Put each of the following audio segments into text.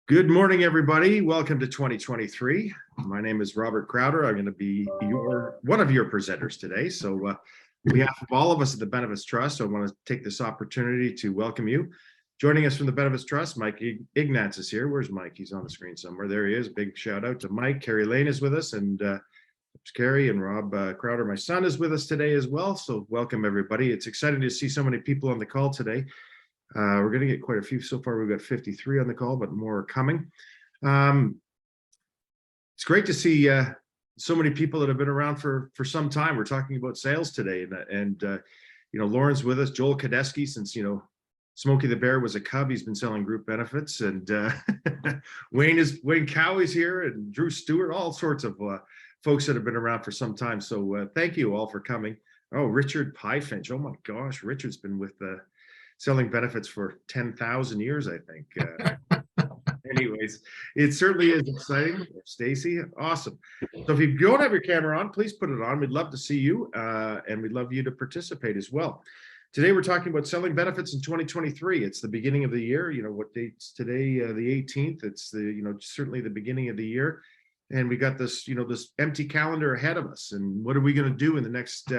Good morning, everybody. Welcome to 2023. My name is Robert Crowder. I'm going to be one of your presenters today. So on behalf of all of us at the Benefits Trust, I want to take this opportunity to welcome you. Joining us from the Benefits Trust, Mike Ignatz is here. Where's Mike? He's on the screen somewhere. There he is. Big shout out to Mike. Carrie Lane is with us, and Carrie and Rob Crowder, my son, is with us today as well. So welcome, everybody. It's exciting to see so many people on the call today. We're going to get quite a few. So far, we've got 53 on the call, but more are coming. It's great to see so many people that have been around for some time. We're talking about sales today, and Lauren's with us. Joel Kadeski, since Smokey the Bear was a cub, he's been selling group benefits, and Wayne Cowie's here, and Drew Stewart, all sorts of folks that have been around for some time. So thank you all for coming. Oh, Richard Piefinch. Oh my gosh, Richard's been with selling benefits for 10,000 years, I think. Anyways, it certainly is exciting. Stacy, awesome. So if you don't have your camera on, please put it on. We'd love to see you, and we'd love you to participate as well. Today, we're talking about selling benefits in 2023. It's the beginning of the year. What date's today? The 18th. It's certainly the beginning of the year. And we got this, this empty calendar ahead of us. And what are we going to do in the next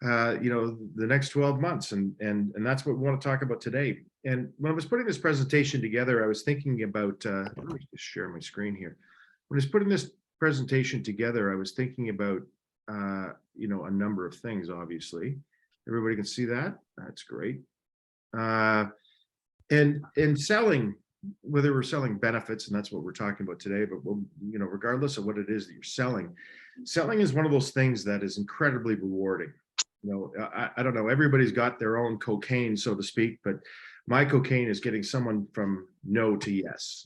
the next 12 months, and that's what we want to talk about today. And when I was putting this presentation together, I was thinking about let me just share my screen here. When I was putting this presentation together, I was thinking about a number of things. Obviously, everybody can see that. That's great. And selling, whether we're selling benefits, and that's what we're talking about today, but regardless of what it is that you're selling is one of those things that is incredibly rewarding. I don't know, everybody's got their own cocaine, so to speak, but my cocaine is getting someone from no to yes.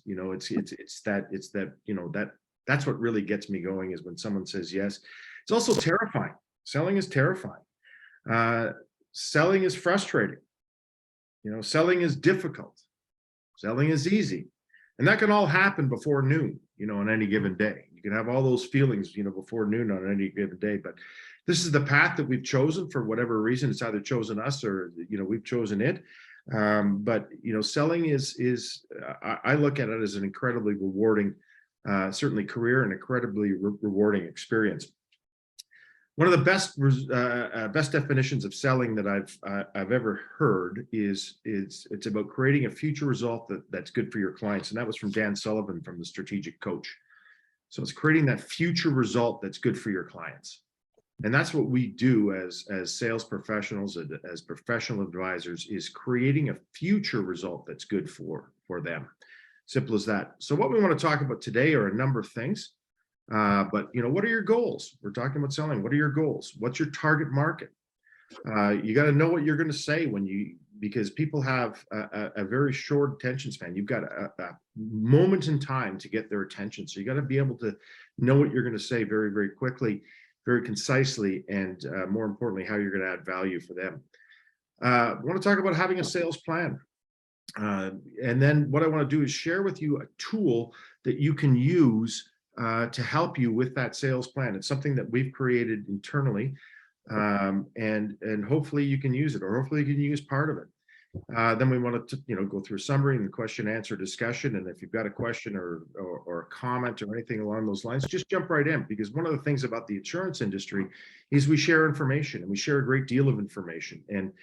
That's what really gets me going, is when someone says yes. It's also terrifying. Selling is terrifying. Selling is frustrating. Selling is difficult. Selling is easy. And that can all happen before noon, on any given day. You can have all those feelings, before noon on any given day, but this is the path that we've chosen for whatever reason. It's either chosen us or, we've chosen it. But selling is I look at it as an incredibly rewarding, certainly career, and incredibly rewarding experience. One of the best definitions of selling that I've ever heard is it's about creating a future result that's good for your clients. And that was from Dan Sullivan from The Strategic Coach. So it's creating that future result that's good for your clients. And that's what we do as sales professionals, as professional advisors, is creating a future result that's good for them. Simple as that. So what we want to talk about today are a number of things. But what are your goals? We're talking about selling. What are your goals? What's your target market? You got to know what you're going to say because people have a very short attention span. You've got a moment in time to get their attention. So you got to be able to know what you're going to say very, very quickly, very concisely, and more importantly, how you're going to add value for them. I want to talk about having a sales plan. And then what I want to do is share with you a tool that you can use to help you with that sales plan. It's something that we've created internally, and hopefully you can use it, or hopefully you can use part of it. Then we want to go through a summary and question answer discussion. And if you've got a question or a comment or anything along those lines, just jump right in, because one of the things about the insurance industry is we share information, and we share a great deal of information. And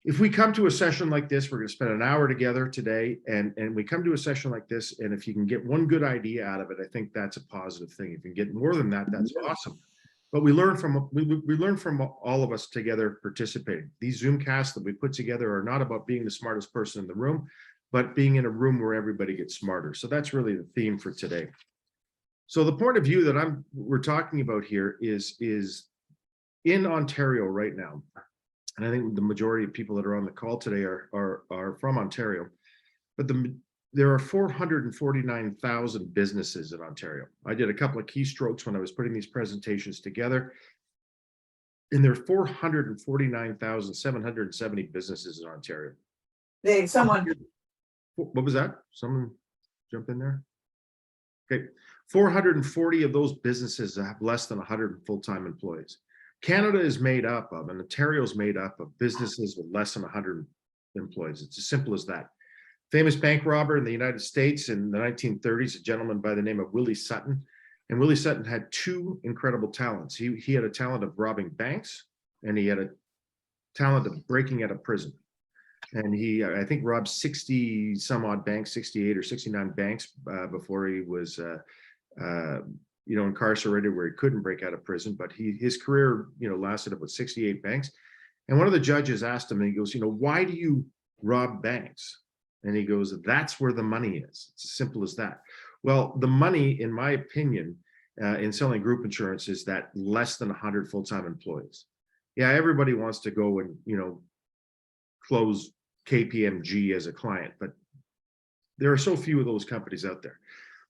if we come to a session like this, we're going to spend an hour together today, and we come to a session like this, and if you can get one good idea out of it, I think that's a positive thing. If you can get more than that, that's awesome. But we learn from all of us together participating. These Zoomcasts that we put together are not about being the smartest person in the room, but being in a room where everybody gets smarter. So that's really the theme for today. So the point of view that we're talking about here is in Ontario right now. And I think the majority of people that are on the call today are from Ontario, but there are 449,000 businesses in Ontario. I did a couple of keystrokes when I was putting these presentations together, and there are 449,770 businesses in Ontario. What was that? Someone jump in there? Okay, 440 of those businesses have less than 100 full-time employees. Canada is made up of, and Ontario is made up of, businesses with less than 100 employees. It's as simple as that. Famous bank robber in the United States in the 1930s, a gentleman by the name of Willie Sutton. And Willie Sutton had two incredible talents. He had a talent of robbing banks, and he had a talent of breaking out of prison. And he, I think, robbed 60 some odd banks, 68 or 69 banks before he was, incarcerated, where he couldn't break out of prison. But his career, lasted about 68 banks. And one of the judges asked him, and he goes, why do you rob banks? And he goes, that's where the money is. It's as simple as that. Well, the money, in my opinion, in selling group insurance is that less than 100 full-time employees. Yeah, everybody wants to go and, close KPMG as a client, but there are so few of those companies out there.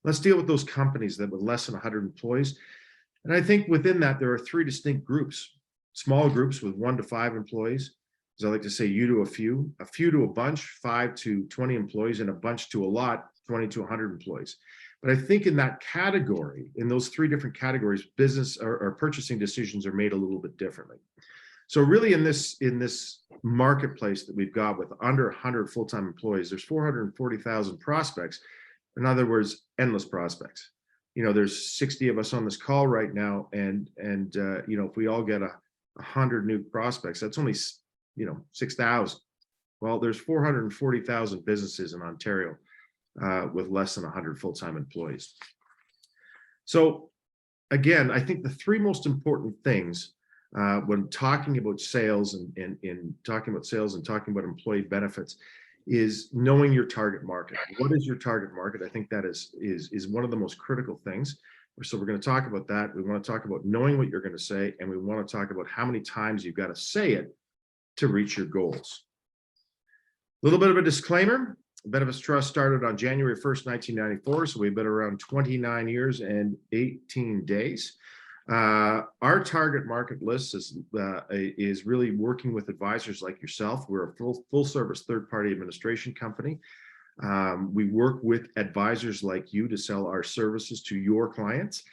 Let's deal with those companies that with less than 100 employees. And I think within that, there are three distinct groups: small groups with 1 to 5 employees, as I like to say, you to a few to a bunch, 5 to 20 employees, and a bunch to a lot, 20 to 100 employees. But I think in that category, in those three different categories, business or purchasing decisions are made a little bit differently. So really in this marketplace that we've got with under 100 full-time employees, there's 440,000 prospects. In other words, endless prospects. There's 60 of us on this call right now, and if we all get 100 new prospects, that's only 6,000. Well, there's 440,000 businesses in Ontario with less than 100 full-time employees. So again, I think the three most important things when talking about sales and talking about employee benefits is knowing your target market. What is your target market? I think that is one of the most critical things. So we're going to talk about that. We want to talk about knowing what you're going to say, and we want to talk about how many times you've got to say it to reach your goals. A little bit of a disclaimer: Benefits Trust started on January 1st, 1994, so we've been around 29 years and 18 days. Our target market list is really working with advisors like yourself. We're a full service third-party administration company. We work with advisors like you to sell our services to your clients.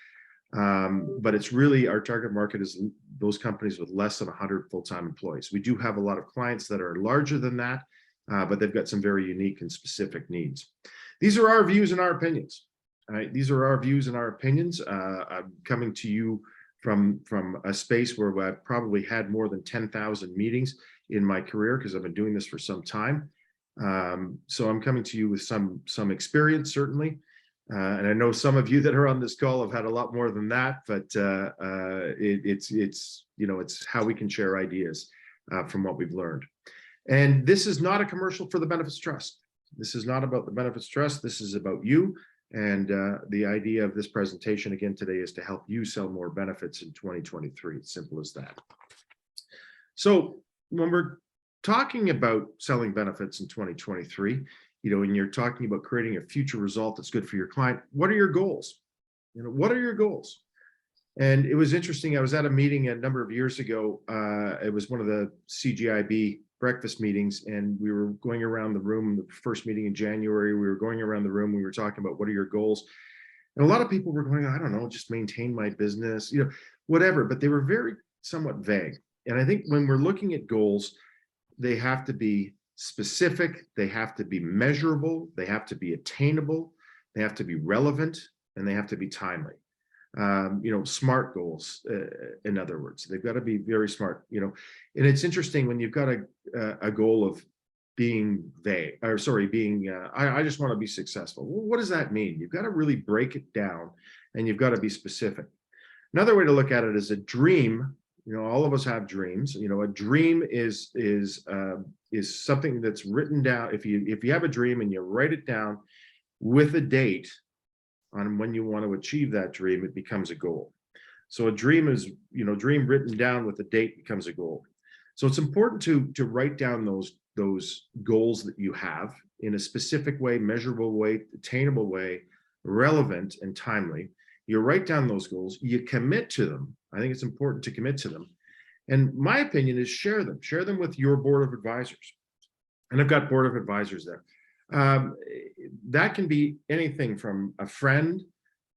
But it's really, our target market is those companies with less than 100 full-time employees. We do have a lot of clients that are larger than that, but they've got some very unique and specific needs. These are our views and our opinions. Right? These are our views and our opinions. I'm coming to you from a space where I've probably had more than 10,000 meetings in my career, because I've been doing this for some time. So I'm coming to you with some experience, certainly. And I know some of you that are on this call have had a lot more than that, but it's how we can share ideas from what we've learned. And this is not a commercial for the Benefits Trust. This is not about the Benefits Trust. This is about you. And the idea of this presentation again today is to help you sell more benefits in 2023. It's simple as that. So when we're talking about selling benefits in 2023, and you're talking about creating a future result that's good for your client, what are your goals? What are your goals? And it was interesting. I was at a meeting a number of years ago. It was one of the CGIB breakfast meetings, and we were going around the room. The first meeting in January, we were going around the room. We were talking about what are your goals, and a lot of people were going, I don't know, just maintain my business, whatever. But they were very somewhat vague. And I think when we're looking at goals, they have to be specific, they have to be measurable, they have to be attainable, they have to be relevant, and they have to be timely. Smart goals, in other words, they've got to be very smart, and it's interesting when you've got a goal of being vague, or sorry, I just want to be successful. Well, what does that mean? You've got to really break it down, and you've got to be specific. Another way to look at it is a dream. All of us have dreams. A dream is something that's written down. If you have a dream and you write it down with a date on when you want to achieve that dream, it becomes a goal. So a dream is, dream written down with a date becomes a goal. So it's important to write down those goals that you have in a specific way, measurable way, attainable way, relevant and timely. You write down those goals, you commit to them. I think it's important to commit to them. And my opinion is share them with your board of advisors. And I've got board of advisors there. That can be anything from a friend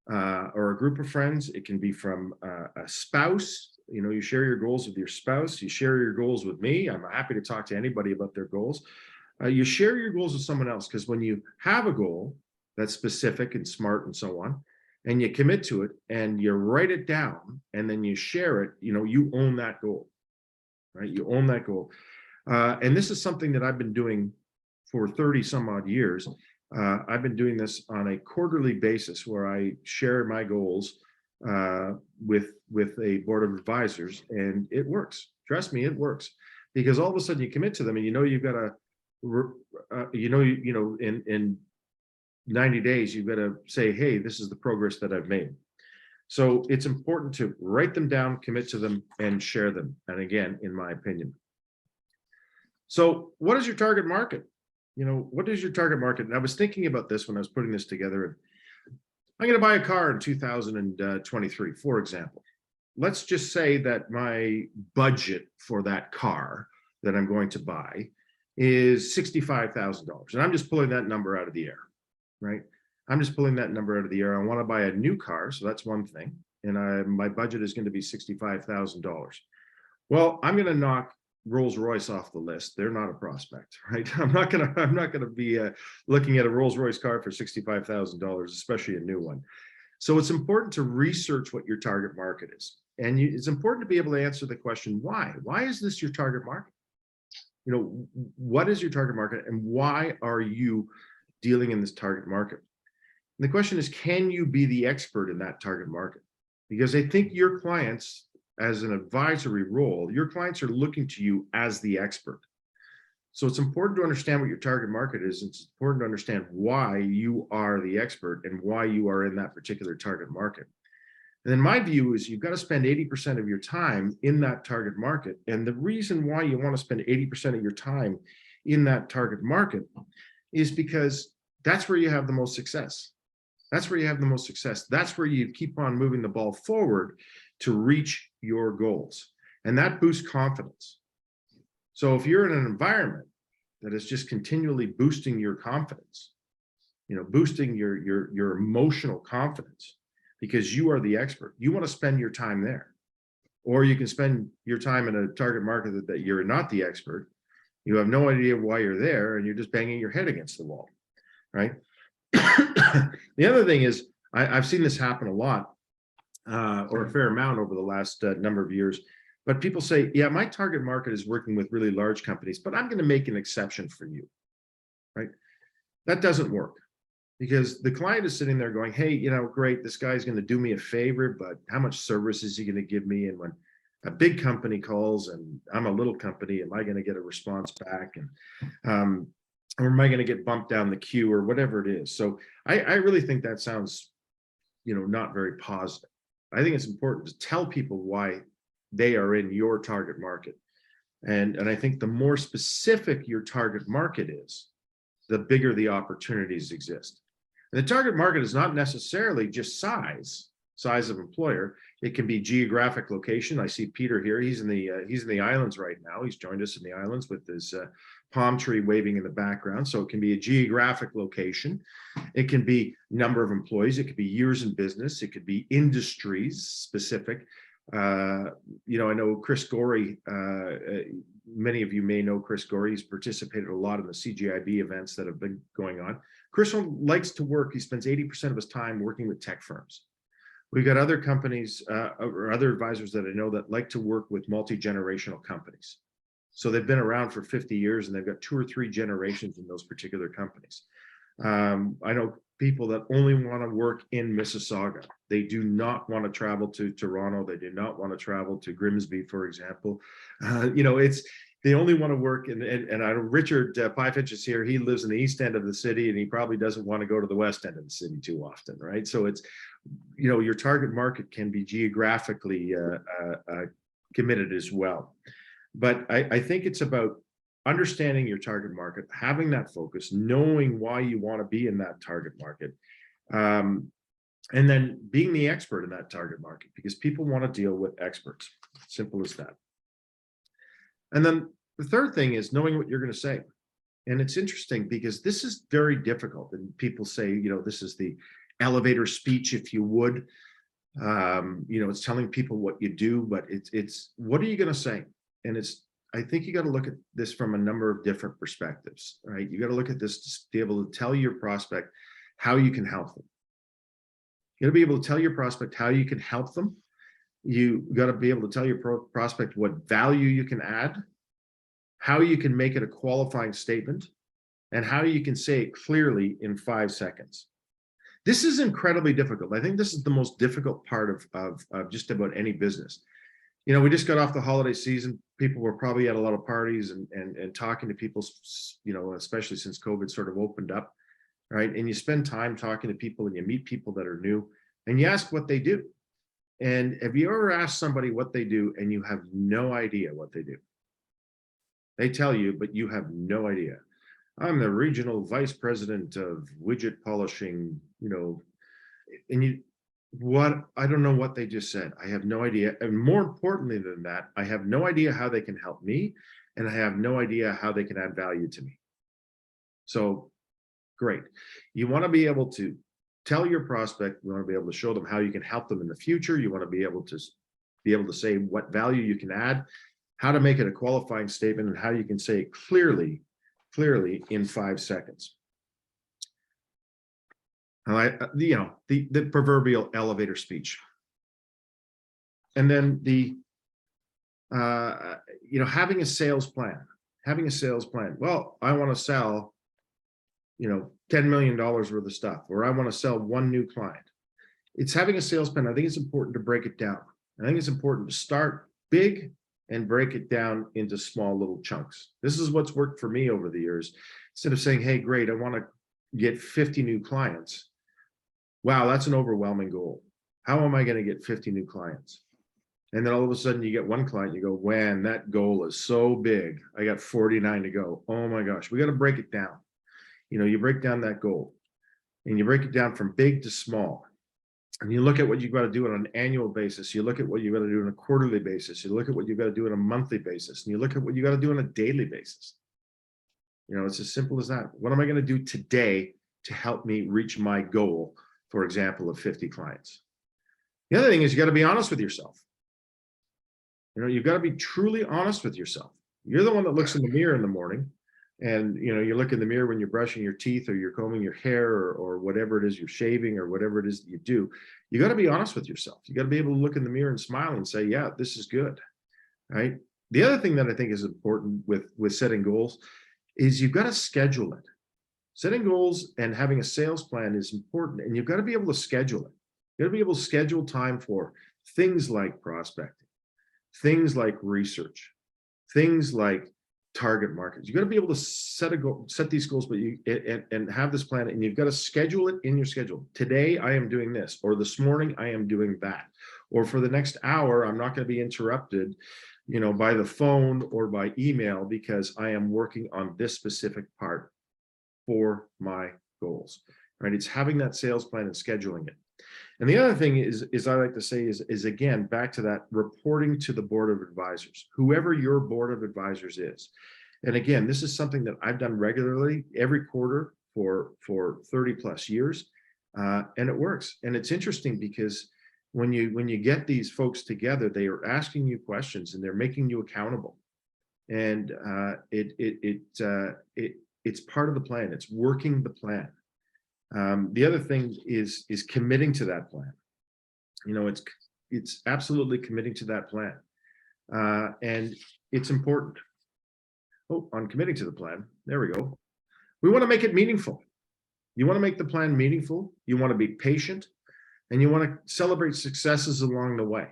or a group of friends. It can be from a spouse. You share your goals with your spouse. You share your goals with me. I'm happy to talk to anybody about their goals. You share your goals with someone else, because when you have a goal that's specific and smart and so on, and you commit to it and you write it down and then you share it, you own that goal, right? You own that goal. And this is something that I've been doing for 30 some odd years. I've been doing this on a quarterly basis where I share my goals with a board of advisors, and it works. Trust me, it works, because all of a sudden you commit to them, and you've got to, in 90 days, you've got to say, hey, this is the progress that I've made. So it's important to write them down, commit to them, and share them. And again, in my opinion. So what is your target market? What is your target market? And I was thinking about this when I was putting this together. I'm going to buy a car in 2023, for example. Let's just say that my budget for that car that I'm going to buy is $65,000. And I'm just pulling that number out of the air, right? I'm just pulling that number out of the air. I want to buy a new car, so that's one thing. And my budget is going to be $65,000. Well, I'm going to knock Rolls-Royce off the list. They're not a prospect, right? I'm not gonna be looking at a Rolls-Royce car for $65,000, especially a new one. So it's important to research what your target market is, and it's important to be able to answer the question why. Why is this your target market? What is your target market, and why are you dealing in this target market? And the question is, can you be the expert in that target market? Because I think your clients, as an advisory role, your clients are looking to you as the expert. So it's important to understand what your target market is. It's important to understand why you are the expert and why you are in that particular target market. And then my view is you've got to spend 80% of your time in that target market. And the reason why you want to spend 80% of your time in that target market is because that's where you have the most success. That's where you have the most success. That's where you keep on moving the ball forward to reach your goals. And that boosts confidence. So if you're in an environment that is just continually boosting your confidence, boosting your emotional confidence, because you are the expert, you want to spend your time there. Or you can spend your time in a target market that you're not the expert. You have no idea why you're there, and you're just banging your head against the wall, right? The other thing is, I've seen this happen a lot, or a fair amount over the last number of years. But people say, yeah, my target market is working with really large companies, but I'm going to make an exception for you, right? That doesn't work, because the client is sitting there going, hey, great, this guy's going to do me a favor, but how much service is he going to give me? And when a big company calls and I'm a little company, am I going to get a response back? And or am I going to get bumped down the queue, or whatever it is? So I really think that sounds, not very positive. I think it's important to tell people why they are in your target market. And I think the more specific your target market is, the bigger the opportunities exist. And the target market is not necessarily just size of employer. It can be geographic location. I see Peter here. He's in the islands right now. He's joined us in the islands with his palm tree waving in the background. So it can be a geographic location. It can be number of employees. It could be years in business. It could be industries specific. I know Chris Gorey, many of you may know Chris Gorey. He's participated a lot in the CGIB events that have been going on. Chris likes to work. He spends 80% of his time working with tech firms. We've got other companies or other advisors that I know that like to work with multi-generational companies. So they've been around for 50 years and they've got 2 or 3 generations in those particular companies. I know people that only want to work in Mississauga. They do not want to travel to Toronto. They do not want to travel to Grimsby, for example. They only want to work and I know Richard Pyfitch is here. He lives in the east end of the city, and he probably doesn't want to go to the west end of the city too often, right? So it's, your target market can be geographically committed as well. But I think it's about understanding your target market, having that focus, knowing why you want to be in that target market, and then being the expert in that target market, because people want to deal with experts. Simple as that. And then the third thing is knowing what you're going to say. And it's interesting because this is very difficult. And people say, this is the elevator speech, if you would. It's telling people what you do, but it's what are you going to say? And I think you got to look at this from a number of different perspectives, right? You got to look at this to be able to tell your prospect how you can help them. You got to be able to tell your prospect how you can help them. You got to be able to tell your prospect what value you can add, how you can make it a qualifying statement, and how you can say it clearly in 5 seconds. This is incredibly difficult. I think this is the most difficult part of just about any business. You know, we just got off the holiday season. People were probably at a lot of parties and talking to people, you know, especially since COVID sort of opened up, right? And you spend time talking to people and you meet people that are new and you ask what they do. And have you ever asked somebody what they do and you have no idea what they do? They tell you, but you have no idea. I'm the regional vice president of widget polishing, you know, and I don't know what they just said. I have no idea. And more importantly than that, I have no idea how they can help me. And I have no idea how they can add value to me. So great. You want to be able to tell your prospect, you want to be able to show them how you can help them in the future. You want to be able to say what value you can add, how to make it a qualifying statement, and how you can say it clearly in 5 seconds. The proverbial elevator speech. And then having a sales plan. Well, I want to sell, $10 million worth of stuff, or I want to sell one new client. It's having a sales plan. I think it's important to break it down. I think it's important to start big and break it down into small little chunks. This is what's worked for me over the years. Instead of saying, hey, great, I want to get 50 new clients. Wow, that's an overwhelming goal. How am I going to get 50 new clients? And then all of a sudden you get one client, you go, man, that goal is so big. I got 49 to go. Oh my gosh, we got to break it down. You break down that goal and you break it down from big to small. And you look at what you've got to do on an annual basis. You look at what you've got to do on a quarterly basis. You look at what you've got to do on a monthly basis. And you look at what you got to do on a daily basis. It's as simple as that. What am I going to do today to help me reach my goal, for example, of 50 clients? The other thing is you got to be honest with yourself. You've got to be truly honest with yourself. You're the one that looks in the mirror in the morning. And, you look in the mirror when you're brushing your teeth or you're combing your hair or whatever it is you're shaving or whatever it is that you do. You got to be honest with yourself. You got to be able to look in the mirror and smile and say, yeah, this is good. Right. The other thing that I think is important with setting goals is you've got to schedule it. Setting goals and having a sales plan is important, and you've got to be able to schedule it. You got to be able to schedule time for things like prospecting, things like research, things like target markets. You got to be able to set these goals, but and have this plan, and you've got to schedule it in your schedule. Today I am doing this, or this morning I am doing that, or for the next hour I'm not going to be interrupted, by the phone or by email because I am working on this specific part for my goals. Right? It's having that sales plan and scheduling it. And the other thing is I like to say is again, back to that reporting to the board of advisors, whoever your board of advisors is. And again, this is something that I've done regularly every quarter for 30 plus years. And it works. And it's interesting because when you get these folks together, they are asking you questions and they're making you accountable. And it's part of the plan. It's working the plan. The other thing is committing to that plan. It's absolutely committing to that plan. And it's important. Oh, on committing to the plan, there we go. We want to make it meaningful. You want to make the plan meaningful. You want to be patient, and you want to celebrate successes along the way.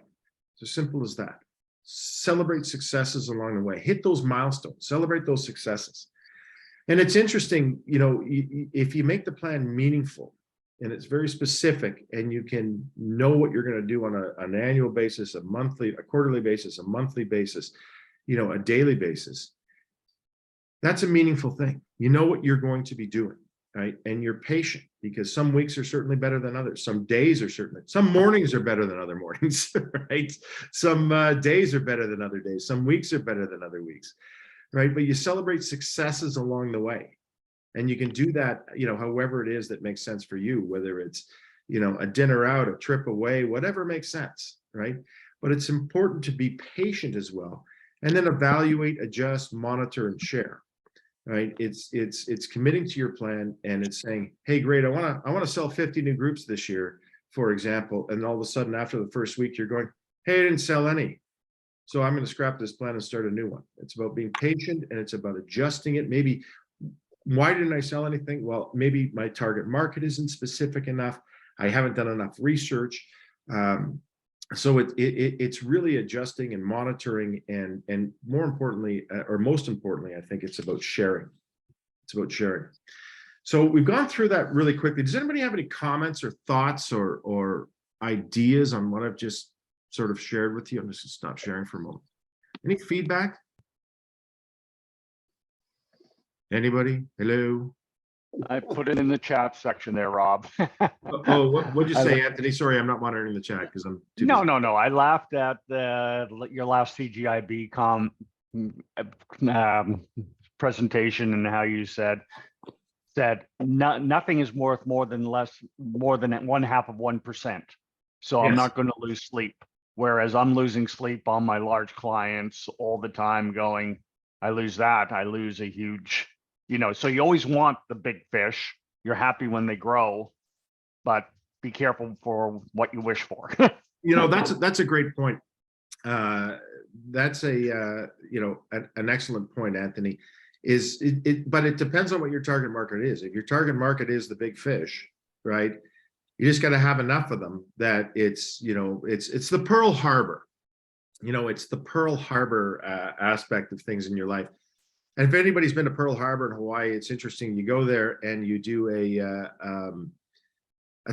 It's as simple as that. Celebrate successes along the way. Hit those milestones. Celebrate those successes. And it's interesting, if you make the plan meaningful and it's very specific and you can know what you're going to do on an annual basis, a quarterly basis, a monthly basis, a daily basis, that's a meaningful thing. You know what you're going to be doing, right? And you're patient because some weeks are certainly better than others. Some mornings are better than other mornings, right? Some days are better than other days. Some weeks are better than other weeks. Right. But you celebrate successes along the way. And you can do that, however it is that makes sense for you, whether it's, a dinner out, a trip away, whatever makes sense. Right. But it's important to be patient as well and then evaluate, adjust, monitor, and share. Right? It's committing to your plan, and it's saying, hey, great, I want to sell 50 new groups this year, for example, and all of a sudden after the first week you're going, hey, I didn't sell any. So I'm going to scrap this plan and start a new one. It's about being patient, and it's about adjusting it. Maybe, why didn't I sell anything? Well, maybe my target market isn't specific enough. I haven't done enough research. So it's really adjusting and monitoring, and more importantly, or most importantly, I think it's about sharing. It's about sharing. So we've gone through that really quickly. Does anybody have any comments or thoughts or ideas on what I've just sort of shared with you? I'm just going to stop sharing for a moment. Any feedback? Anybody? Hello? I put it in the chat section there, Rob. Oh, what'd you say, Anthony? Sorry, I'm not monitoring the chat because I'm too busy. No. I laughed at your last CGIB presentation and how you said nothing is worth more than 1/2 of 1%. So Yes. I'm not going to lose sleep. Whereas I'm losing sleep on my large clients all the time, going, I lose that, I lose a huge, so you always want the big fish. You're happy when they grow, but be careful for what you wish for. That's a great point. That's an excellent point, Anthony. But it depends on what your target market is. If your target market is the big fish, right? You just got to have enough of them that it's the Pearl Harbor. It's the Pearl Harbor aspect of things in your life. And if anybody's been to Pearl Harbor in Hawaii, it's interesting. You go there and you do a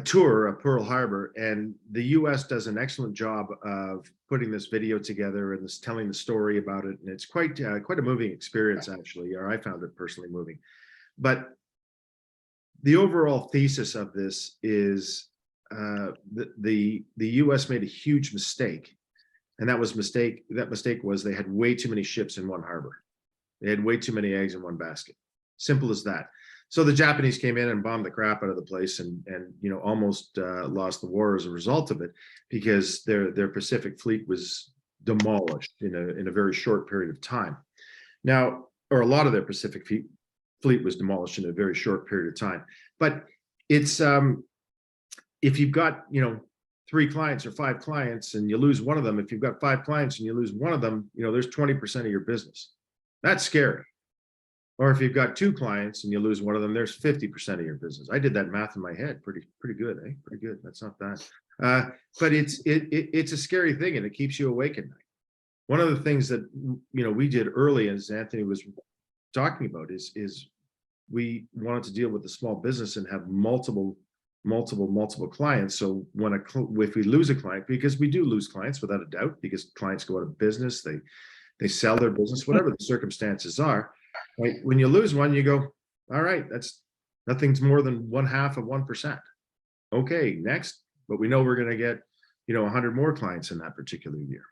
tour of Pearl Harbor, and the U.S. does an excellent job of putting this video together and telling the story about it. And it's quite a moving experience, actually, or I found it personally moving. But the overall thesis of this is the U.S. made a huge mistake, and that mistake was they had way too many ships in one harbor. They had way too many eggs in one basket. Simple as that. So the Japanese came in and bombed the crap out of the place, and almost lost the war as a result of it, because their Pacific fleet was demolished in a very short period of time. Now, or a lot of their Pacific fleet was demolished in a very short period of time. But it's if you've got 3 clients or 5 clients and you lose one of them, if you've got 5 clients and you lose one of them, there's 20% of your business. That's scary. Or if you've got 2 clients and you lose one of them, there's 50% of your business. I did that math in my head. Pretty good, eh? Pretty good. That's not bad. But it's a scary thing, and it keeps you awake at night. One of the things that we did early, as Anthony was talking about, is we wanted to deal with the small business and have multiple clients. So if we lose a client, because we do lose clients without a doubt, because clients go out of business, they sell their business, whatever the circumstances are. Right? When you lose one, you go, all right, nothing's more than 1/2 of 1%. Okay, next, but we know we're going to get 100 more clients in that particular year.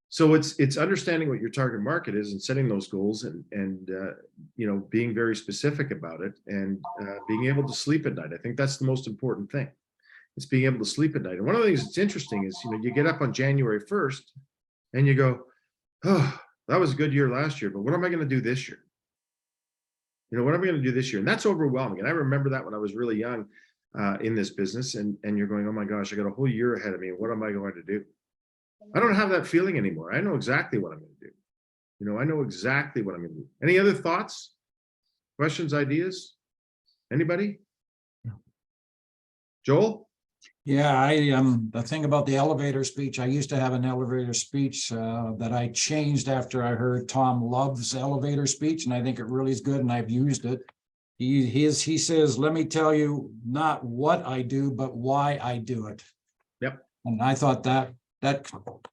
So it's understanding what your target market is and setting those goals, and being very specific about it, and being able to sleep at night. I think that's the most important thing. It's being able to sleep at night. And one of the things that's interesting is you get up on January 1st and you go, oh, that was a good year last year, but what am I going to do this year? What am I going to do this year? And that's overwhelming. And I remember that when I was really young in this business, and you're going, oh my gosh, I got a whole year ahead of me. What am I going to do? I don't have that feeling anymore. I know exactly what I'm going to do. I know exactly what I'm going to do. Any other thoughts, questions, ideas? Anybody? Joel? Yeah, the thing about the elevator speech, I used to have an elevator speech that I changed after I heard Tom Love's elevator speech, and I think it really is good, and I've used it. He says, let me tell you not what I do, but why I do it. Yep. And I thought that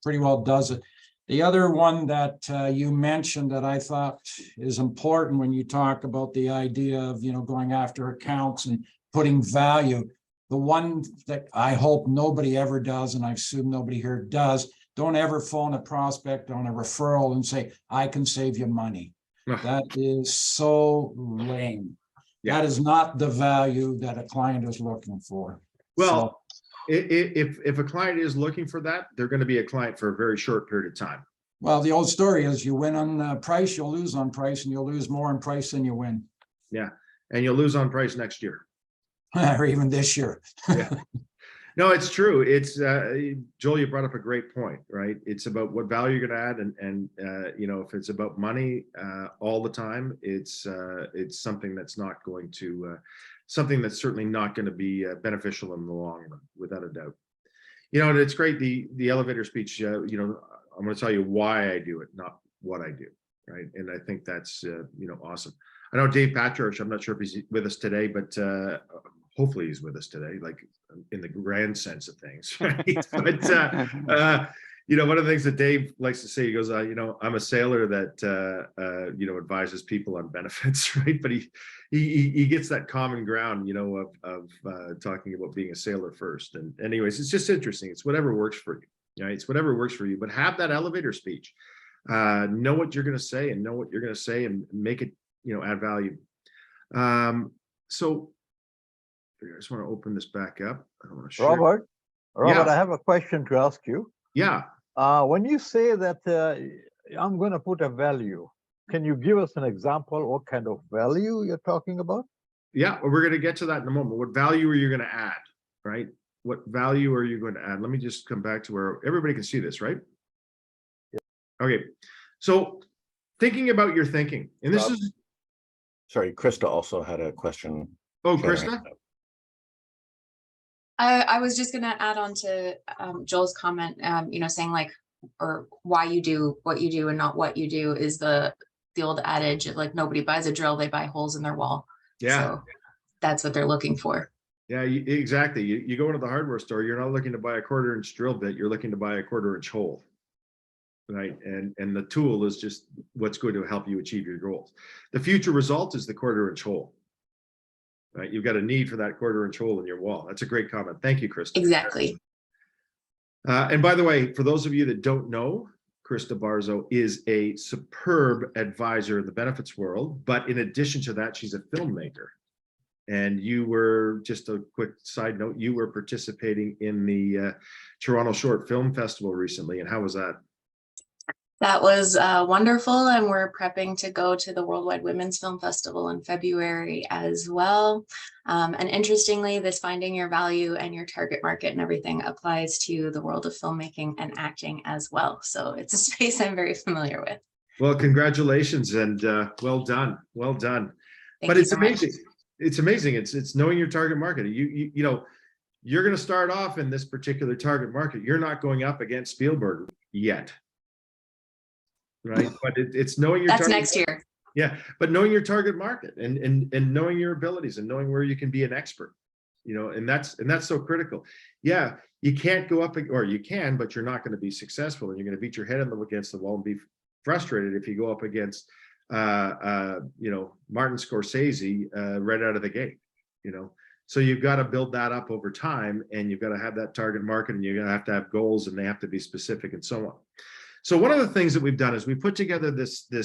pretty well does it. The other one that you mentioned that I thought is important when you talk about the idea of, going after accounts and putting value. The one that I hope nobody ever does, and I assume nobody here does, don't ever phone a prospect on a referral and say, I can save you money. That is so lame. Yeah. That is not the value that a client is looking for. Well, so, if a client is looking for that, they're going to be a client for a very short period of time. Well, the old story is you win on price, you'll lose on price, and you'll lose more on price than you win. Yeah, and you'll lose on price next year. Or even this year. Yeah. No, it's true. It's Joel, you brought up a great point, right? It's about what value you're going to add, and you know, if it's about money all the time, it's something that's not going to something that's certainly not going to be beneficial in the long run, without a doubt. You know, and it's great, the elevator speech. You know, I'm going to tell you why I do it, not what I do, right? And I think that's you know, awesome. I know Dave Patriarch, I'm not sure if he's with us today, but hopefully he's with us today, like in the grand sense of things, right? But you know, one of the things that Dave likes to say, he goes, you know, I'm a sailor that you know, advises people on benefits, right? But he gets that common ground, you know, of talking about being a sailor first. And anyways, it's just interesting. It's whatever works for you, right? It's whatever works for you. But have that elevator speech. Know what you're going to say, and know what you're going to say, and make it, you know, add value. So I just want to open this back up. I want to share. Robert, Yeah. I have a question to ask you. Yeah. When you say that I'm going to put a value, can you give us an example what kind of value you're talking about? Yeah, well, we're going to get to that in a moment. What value are you going to add, right? What value are you going to add? Let me just come back to where everybody can see this, right? Yeah. Okay. So thinking about your thinking, and this is. Sorry, Krista also had a question. Oh, Krista? I was just going to add on to Joel's comment, you know, saying like, or why you do what you do and not what you do is the old adage of like, nobody buys a drill, they buy holes in their wall. Yeah. So that's what they're looking for. Yeah, exactly. You go into the hardware store, you're not looking to buy a 1/4 inch drill bit, you're looking to buy a 1/4 inch hole, right? And the tool is just what's going to help you achieve your goals. The future result is the 1/4 inch hole. Right, you've got a need for that 1/4 inch hole in your wall. That's a great comment. Thank you, Krista. Exactly. And by the way, for those of you that don't know, Krista Barzo is a superb advisor in the benefits world. But in addition to that, she's a filmmaker. And you were, just a quick side note, you were participating in the Toronto Short Film Festival recently. And how was that? That was wonderful, and we're prepping to go to the Worldwide Women's Film Festival in February as well. And interestingly, this finding your value and your target market and everything applies to the world of filmmaking and acting as well. So it's a space I'm very familiar with. Well, congratulations, and well done, well done. Thank you it's so much. amazing. It's amazing. It's knowing your target market. You know, you're going to start off in this particular target market. You're not going up against Spielberg yet. Right, but it's knowing your That's target next year. Yeah, but knowing your target market and knowing your abilities and knowing where you can be an expert, you know, and that's so critical. Yeah, you can't go up, or you can, but you're not going to be successful, and you're going to beat your head against the wall and be frustrated if you go up against you know, Martin Scorsese right out of the gate, you know. So you've got to build that up over time, and you've got to have that target market, and you're going to have goals, and they have to be specific and so on. So one of the things that we've done is we put together this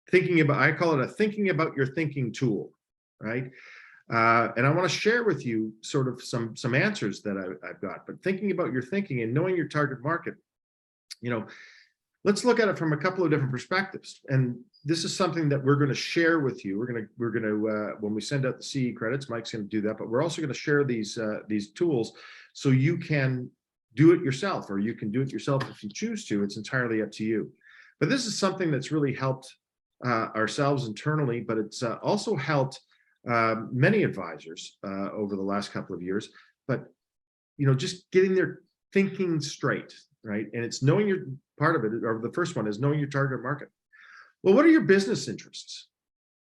thinking about, I call it a thinking about your thinking tool, right? And I want to share with you sort of some answers that I've got. But thinking about your thinking and knowing your target market, you know, let's look at it from a couple of different perspectives. And this is something that we're going to share with you. We're going to when we send out the CE credits, Mike's going to do that. But we're also going to share these tools so you can do it yourself, or you can do it yourself if you choose to. It's entirely up to you. But this is something that's really helped ourselves internally, but it's also helped many advisors over the last couple of years. But, you know, just getting their thinking straight, right? And it's knowing your part of it, or the first one is knowing your target market. Well, what are your business interests?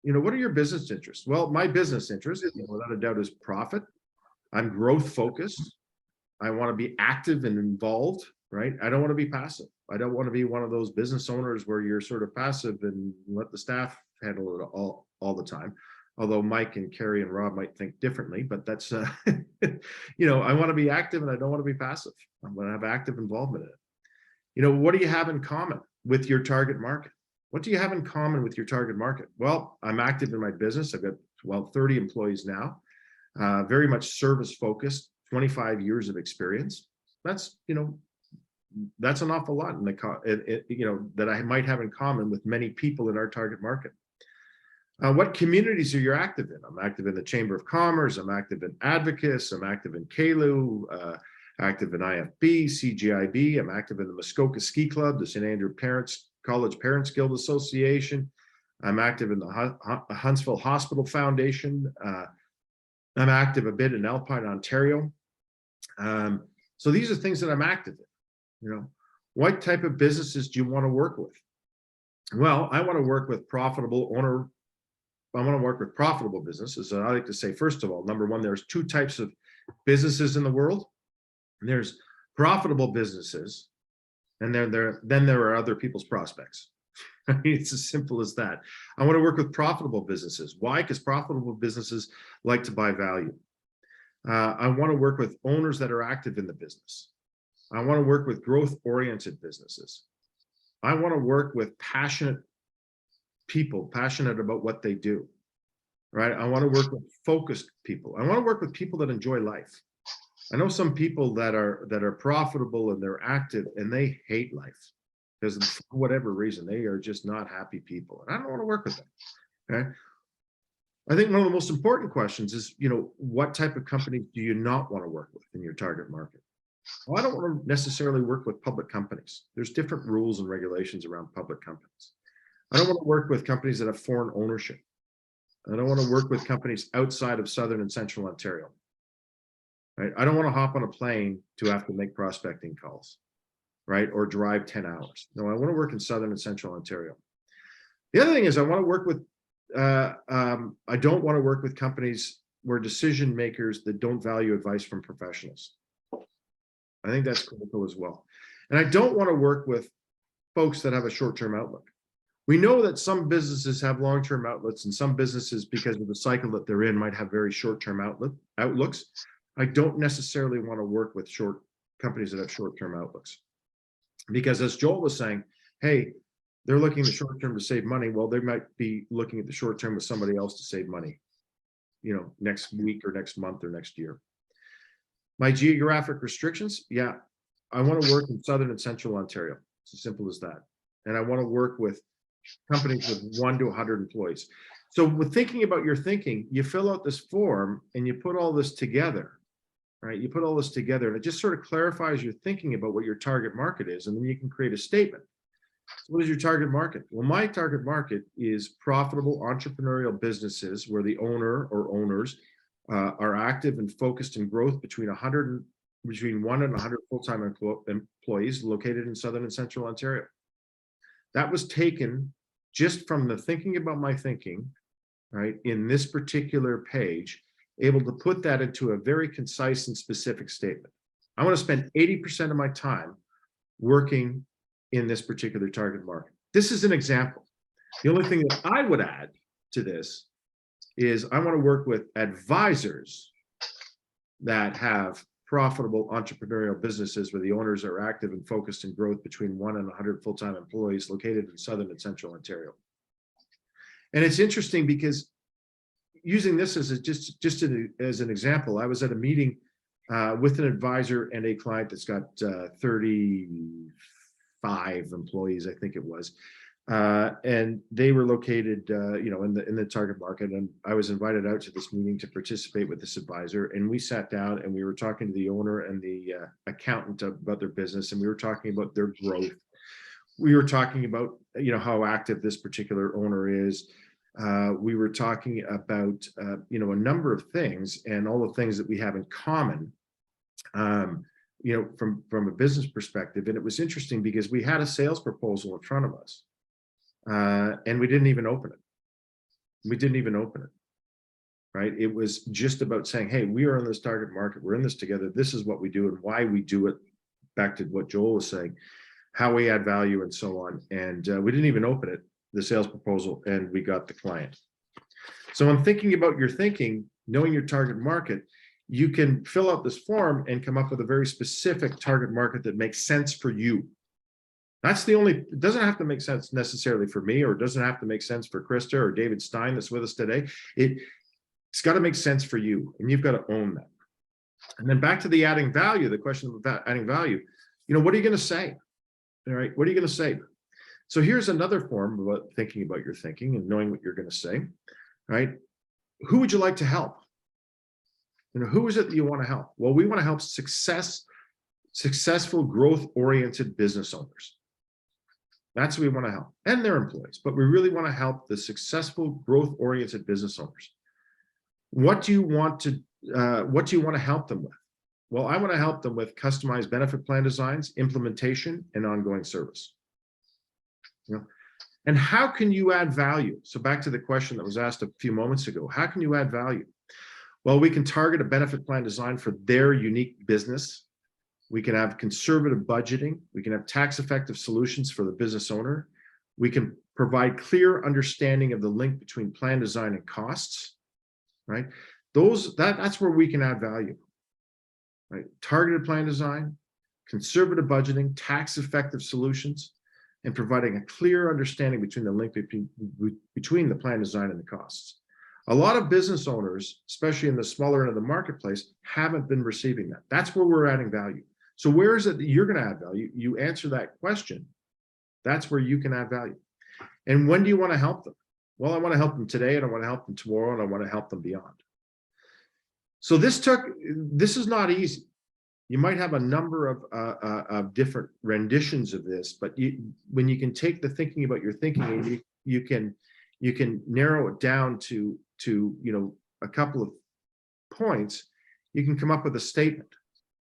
You know, what are your business interests? Well, my business interest, without a doubt, is profit. I'm growth focused. I want to be active and involved, right? I don't want to be passive. I don't want to be one of those business owners where you're sort of passive and let the staff handle it all the time. Although Mike and Carrie and Rob might think differently, but that's, you know, I want to be active and I don't want to be passive. I'm going to have active involvement in it. You know, what do you have in common with your target market? What do you have in common with your target market? Well, I'm active in my business. I've got 30 employees now, very much service focused. 25 years of experience. That's, you know, that's an awful lot in that I might have in common with many people in our target market. What communities are you active in? I'm active in the Chamber of Commerce. I'm active in Advocates. I'm active in KALU, active in IFB, CGIB. I'm active in the Muskoka Ski Club, the St. Andrew College Parents Guild Association. I'm active in the Huntsville Hospital Foundation. I'm active a bit in Alpine, Ontario. So these are things that I'm active in. What type of businesses do you want to work with? Well, I want to work with profitable businesses. And I like to say, first of all, number one, there's two types of businesses in the world. There's profitable businesses, and then there are other people's prospects. It's as simple as that. I want to work with profitable businesses. Why? Because profitable businesses like to buy value. I want to work with owners that are active in the business. I want to work with growth-oriented businesses. I want to work with passionate people, passionate about what they do, right? I want to work with focused people. I want to work with people that enjoy life. I know some people that are profitable and they're active and they hate life because for whatever reason, they are just not happy people. And I don't want to work with them, okay? I think one of the most important questions is, what type of companies do you not want to work with in your target market? Well, I don't want to necessarily work with public companies. There's different rules and regulations around public companies. I don't want to work with companies that have foreign ownership. I don't want to work with companies outside of Southern and Central Ontario. Right? I don't want to hop on a plane to have to make prospecting calls, right? Or drive 10 hours. No, I want to work in Southern and Central Ontario. The other thing is I want to work with, I don't want to work with companies where decision makers that don't value advice from professionals. I think that's critical as well. And I don't want to work with folks that have a short-term outlook. We know that some businesses have long-term outlooks, and some businesses, because of the cycle that they're in, might have very short-term outlooks. I don't necessarily want to work with companies that have short-term outlooks. Because as Joel was saying, hey, they're looking at the short-term to save money. Well, they might be looking at the short-term with somebody else to save money, next week or next month or next year. My geographic restrictions, yeah, I want to work in Southern and Central Ontario. It's as simple as that. And I want to work with companies with 1 to 100 employees. So with thinking about your thinking, you fill out this form and you put all this together, right? You put all this together and it just sort of clarifies your thinking about what your target market is. And then you can create a statement. So what is your target market? Well, my target market is profitable entrepreneurial businesses where the owner or owners are active and focused in growth between 1 and 100 full-time employees located in Southern and Central Ontario. That was taken just from the thinking about my thinking, right, in this particular page, able to put that into a very concise and specific statement. I want to spend 80% of my time working in this particular target market. This is an example. The only thing that I would add to this is I want to work with advisors that have profitable entrepreneurial businesses where the owners are active and focused in growth between 1 and 100 full-time employees located in Southern and Central Ontario. And it's interesting because using this as as an example, I was at a meeting with an advisor and a client that's got 35 employees, I think it was. And they were located, in the target market. And I was invited out to this meeting to participate with this advisor. And we sat down and we were talking to the owner and the accountant about their business. And we were talking about their growth. We were talking about, how active this particular owner is. We were talking about, a number of things and all the things that we have in common, from a business perspective. And it was interesting because we had a sales proposal in front of us. And we didn't even open it. Right? It was just about saying, hey, we are in this target market. We're in this together. This is what we do and why we do it. Back to what Joel was saying, how we add value and so on. And we didn't even open it, the sales proposal, and we got the client. So in thinking about your thinking, knowing your target market, you can fill out this form and come up with a very specific target market that makes sense for you. That's it doesn't have to make sense necessarily for me, or it doesn't have to make sense for Krista or David Stein that's with us today. It's got to make sense for you, and you've got to own that. And then back to the adding value, the question about adding value. what are you going to say? All right, what are you going to say? So here's another form about thinking about your thinking and knowing what you're going to say, right? Who would you like to help? Who is it that you want to help? Well, we want to help successful growth-oriented business owners. That's who we want to help, and their employees, but we really want to help the successful growth-oriented business owners. What do you want to help them with? Well, I want to help them with customized benefit plan designs, implementation, and ongoing service. And how can you add value? So back to the question that was asked a few moments ago, how can you add value? Well, we can target a benefit plan design for their unique business. We can have conservative budgeting. We can have tax-effective solutions for the business owner. We can provide clear understanding of the link between plan design and costs, right? That's where we can add value, right? Targeted plan design, conservative budgeting, tax-effective solutions, and providing a clear understanding between the link between the plan design and the costs. A lot of business owners, especially in the smaller end of the marketplace, haven't been receiving that. That's where we're adding value. So where is it that you're going to add value? You answer that question. That's where you can add value. And when do you want to help them? Well, I want to help them today, and I want to help them tomorrow, and I want to help them beyond. So this is not easy. You might have a number of different renditions of this, but when you can take the thinking about your thinking, and you can narrow it down to a couple of points, you can come up with a statement.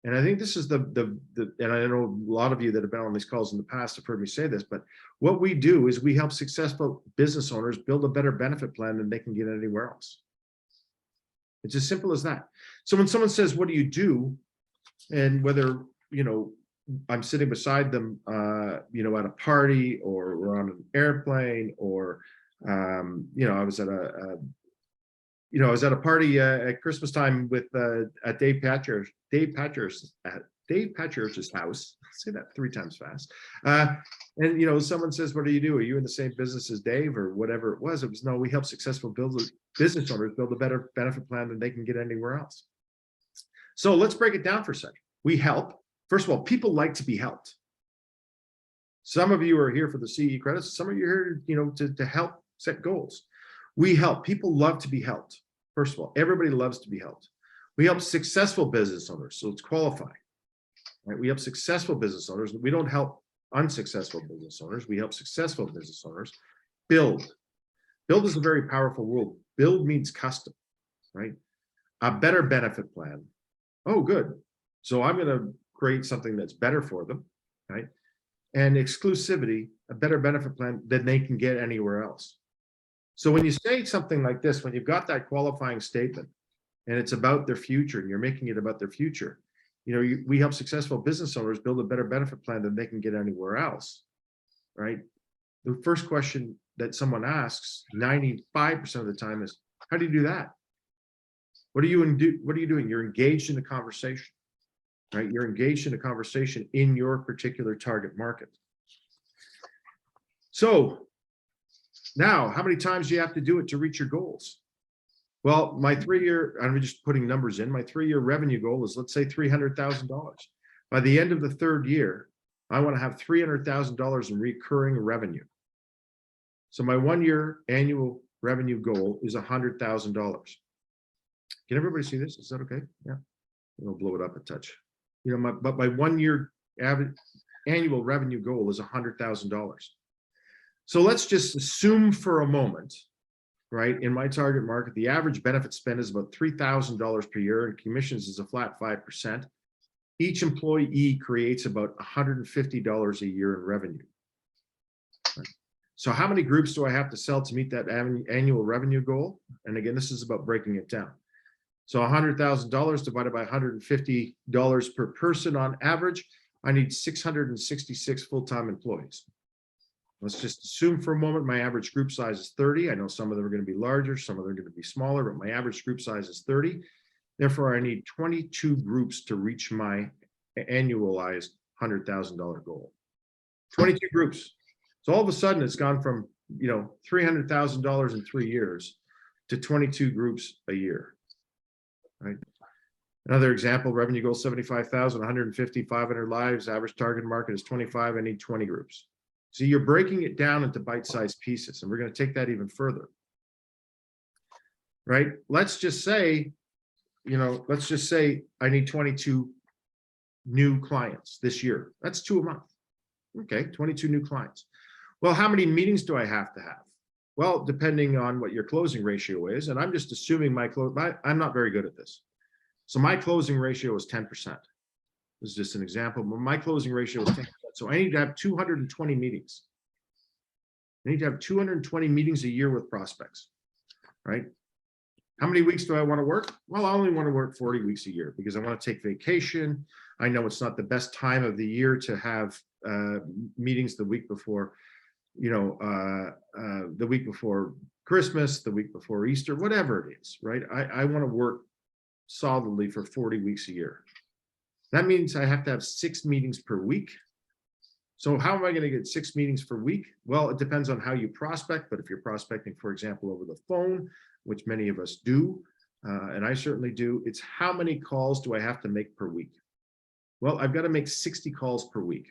And I think this is and I know a lot of you that have been on these calls in the past have heard me say this, but what we do is we help successful business owners build a better benefit plan than they can get anywhere else. It's as simple as that. So when someone says, what do you do? And whether, I'm sitting beside them, at a party, or we're on an airplane, or, I was at a party at Christmas time with at Dave Patcher's house. Say that 3 times fast. And someone says, "What do you do? Are you in the same business as Dave?" or whatever it was. It was, no, we help successful business owners build a better benefit plan than they can get anywhere else. So let's break it down for a second. We help. First of all, people like to be helped. Some of you are here for the CE credits. Some of you are here, to help set goals. We help. People love to be helped. First of all, everybody loves to be helped. We help successful business owners, so it's qualifying. Right? We help successful business owners. We don't help unsuccessful business owners. We help successful business owners build. Build is a very powerful word. Build means custom, right? A better benefit plan. Oh, good. So I'm going to create something that's better for them, right? And exclusivity, a better benefit plan than they can get anywhere else. So when you say something like this, when you've got that qualifying statement and it's about their future and you're making it about their future, we help successful business owners build a better benefit plan than they can get anywhere else, right? The first question that someone asks 95% of the time is, how do you do that? What are you doing? You're engaged in a conversation, right? You're engaged in a conversation in your particular target market. So now, how many times do you have to do it to reach your goals? Well, my 3-year, I'm just putting numbers in, my 3-year revenue goal is, let's say, $300,000. By the end of the 3rd year, I want to have $300,000 in recurring revenue. So my 1-year annual revenue goal is $100,000. Can everybody see this? Is that okay? Yeah. I'll blow it up a touch. But my 1-year annual revenue goal is $100,000. So let's just assume for a moment, right, in my target market, the average benefit spend is about $3,000 per year, and commissions is a flat 5%. Each employee creates about $150 a year in revenue. Right. So how many groups do I have to sell to meet that annual revenue goal? And again, this is about breaking it down. So $100,000 divided by $150 per person on average, I need 666 full-time employees. Let's just assume for a moment my average group size is 30. I know some of them are going to be larger, some of them are going to be smaller, but my average group size is 30. Therefore, I need 22 groups to reach my annualized $100,000 goal. 22 groups. So all of a sudden, it's gone from $300,000 in 3 years to 22 groups a year. Right? Another example, revenue goal 75,000, 150, 500 lives, average target market is 25, I need 20 groups. So you're breaking it down into bite-sized pieces, and we're going to take that even further. Right? Let's just say, I need 22 new clients this year. That's 2 a month. Okay, 22 new clients. Well, how many meetings do I have to have? Well, depending on what your closing ratio is, and I'm just assuming I'm not very good at this. So my closing ratio is 10%. This is just an example, but my closing ratio is 10%. So I need to have 220 meetings. I need to have 220 meetings a year with prospects, right? How many weeks do I want to work? Well, I only want to work 40 weeks a year because I want to take vacation. I know it's not the best time of the year to have meetings the week before, the week before Christmas, the week before Easter, whatever it is, right? I want to work solidly for 40 weeks a year. That means I have to have 6 meetings per week. So how am I going to get 6 meetings per week? Well, it depends on how you prospect, but if you're prospecting, for example, over the phone, which many of us do, and I certainly do, it's how many calls do I have to make per week? Well, I've got to make 60 calls per week.